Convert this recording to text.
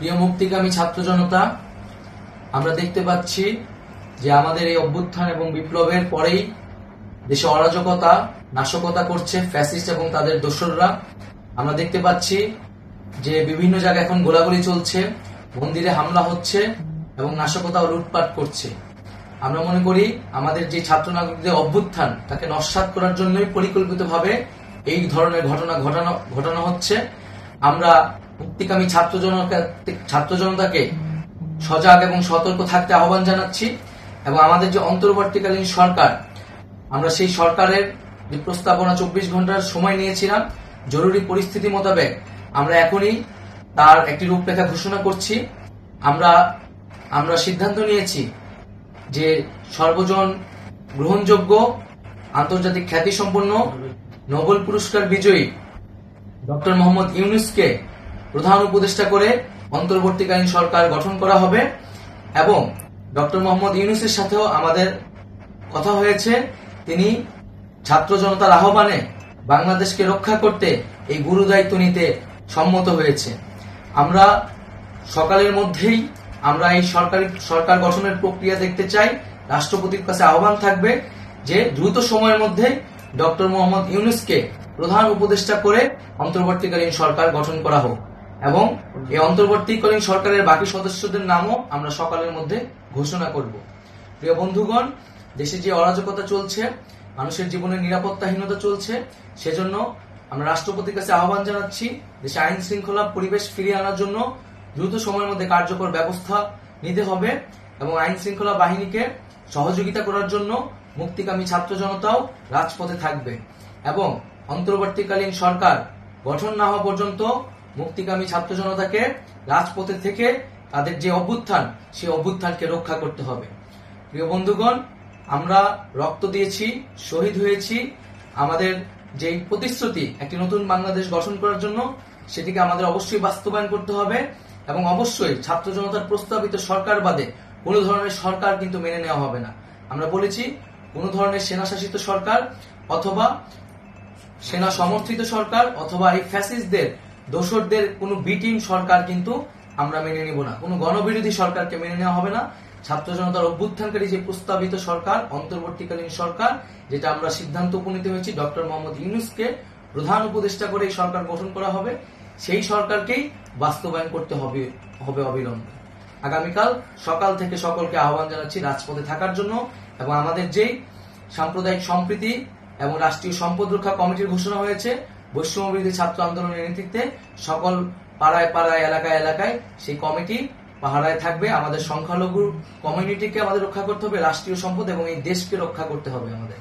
প্রিয় মুক্তিকামী ছাত্র জনতা, আমরা দেখতে পাচ্ছি যে আমাদের এই অভ্যুত্থান এবং বিপ্লবের পরেই দেশে অরাজকতা, নাশকতা করছে ফ্যাসিস্ট এবং তাদের দোসররা। আমরা দেখতে পাচ্ছি যে বিভিন্ন জায়গায় এখন গোলাগুলি চলছে, মন্দিরে হামলা হচ্ছে এবং নাশকতা ও লুটপাট করছে। আমরা মনে করি আমাদের যে ছাত্র নাগরিকদের অভ্যুত্থান তাকে নস্যাৎ করার জন্যই পরিকল্পিতভাবে এই ধরনের ঘটনা ঘটানো হচ্ছে। আমরা মুক্তিকামী ছাত্র জনতাকে সজাগ এবং সতর্ক থাকতে আহ্বান জানাচ্ছি এবং আমাদের যে অন্তর্বর্তীকালীন সরকার, আমরা সেই সরকারের যে প্রস্তাবনা 24 ঘন্টার সময় নিয়েছিলাম, জরুরি পরিস্থিতি মোতাবেক আমরা এখনই তার একটি রূপরেখা ঘোষণা করছি। আমরা সিদ্ধান্ত নিয়েছি যে সর্বজন গ্রহণযোগ্য আন্তর্জাতিক খ্যাতিসম্পন্ন নোবেল পুরস্কার বিজয়ী ডক্টর মোহাম্মদ ইউনূসকে প্রধান উপদেষ্টা করে অন্তর্বর্তীকালীন সরকার গঠন করা হবে এবং ডক্টর মোহাম্মদ ইউনূসের সাথেও আমাদের কথা হয়েছে। তিনি ছাত্র জনতার আহ্বানে বাংলাদেশকে রক্ষা করতে এই গুরু দায়িত্ব নিতে সম্মত হয়েছে। আমরা সকালের মধ্যেই আমরা এই সরকার গঠনের প্রক্রিয়া দেখতে চাই। রাষ্ট্রপতির কাছে আহ্বান থাকবে যে দ্রুত সময়ের মধ্যে ডক্টর মোহাম্মদ ইউনূসকে প্রধান উপদেষ্টা করে অন্তর্বর্তীকালীন সরকার গঠন করা হোক এবং এই অন্তর্বর্তীকালীন সরকারের বাকি সদস্যদের নামও আমরা সকালের মধ্যে ঘোষণা করব। প্রিয় বন্ধুগণ, দেশে যে অরাজকতা চলছে, মানুষের জীবনের নিরাপত্তাহীনতা চলছে, সেজন্য আমরা রাষ্ট্রপতির কাছে আহ্বান জানাচ্ছি দেশে আইন শৃঙ্খলা পরিবেশ ফিরিয়ে আনার জন্য দ্রুত সময়ের মধ্যে কার্যকর ব্যবস্থা নিতে হবে এবং আইন শৃঙ্খলা বাহিনীকে সহযোগিতা করার জন্য মুক্তিকামী ছাত্র জনতাও রাজপথে থাকবে এবং অন্তর্বর্তীকালীন সরকার গঠন না হওয়া পর্যন্ত মুক্তিকামী ছাত্র জনতাকে রাজপথে থেকে তাদের যে অভ্যুত্থান, সেই অভ্যুত্থানকে রক্ষা করতে হবে। প্রিয় বন্ধুগণ, আমরা রক্ত দিয়েছি, শহীদ হয়েছি। আমাদের যে প্রতিশ্রুতি একটি নতুন বাংলাদেশ গঠন করার জন্য, সেটিকে আমাদের অবশ্যই বাস্তবায়ন করতে হবে এবং অবশ্যই ছাত্র জনতার প্রস্তাবিত সরকার বাদে কোনো ধরনের সরকার কিন্তু মেনে নেওয়া হবে না। আমরা বলেছি কোনো ধরনের সেনাশাসিত সরকার অথবা সেনা সমর্থিত সরকার অথবা এই ফ্যাসিস্টদের দোসরদের কোনো বিটিম সরকার কিন্তু আমরা মেনে নিব না। কোনো গণবিরোধী সরকারকে মেনে নেওয়া হবে না। ছাত্র জনতার অভ্যুত্থানকারী যে প্রস্তাবিত সরকার, অন্তর্বর্তীকালীন সরকার, যেটা আমরা সিদ্ধান্ত উপনীত হয়েছি ডক্টর মোহাম্মদ ইউনূসকে প্রধান উপদেষ্টা করে এই সরকার গঠন করা হবে, সেই সরকারকেই বাস্তবায়ন করতে হবে অবিলম্বে। আগামীকাল সকাল থেকে সকলকে আহ্বান জানাচ্ছি রাজপথে থাকার জন্য এবং আমাদের যেই সাম্প্রদায়িক সম্প্রীতি এবং রাষ্ট্রীয় সম্পদ রক্ষা কমিটির ঘোষণা হয়েছে বৈষম্যবিরোধী ছাত্র আন্দোলনের নেতৃত্বে, সকল পাড়ায় পাড়ায়, এলাকায় এলাকায় সেই কমিটি পাহারায় থাকবে। আমাদের সংখ্যালঘু কমিউনিটিকে আমাদের রক্ষা করতে হবে, রাষ্ট্রীয় সম্পদ এবং এই দেশকে রক্ষা করতে হবে আমাদের।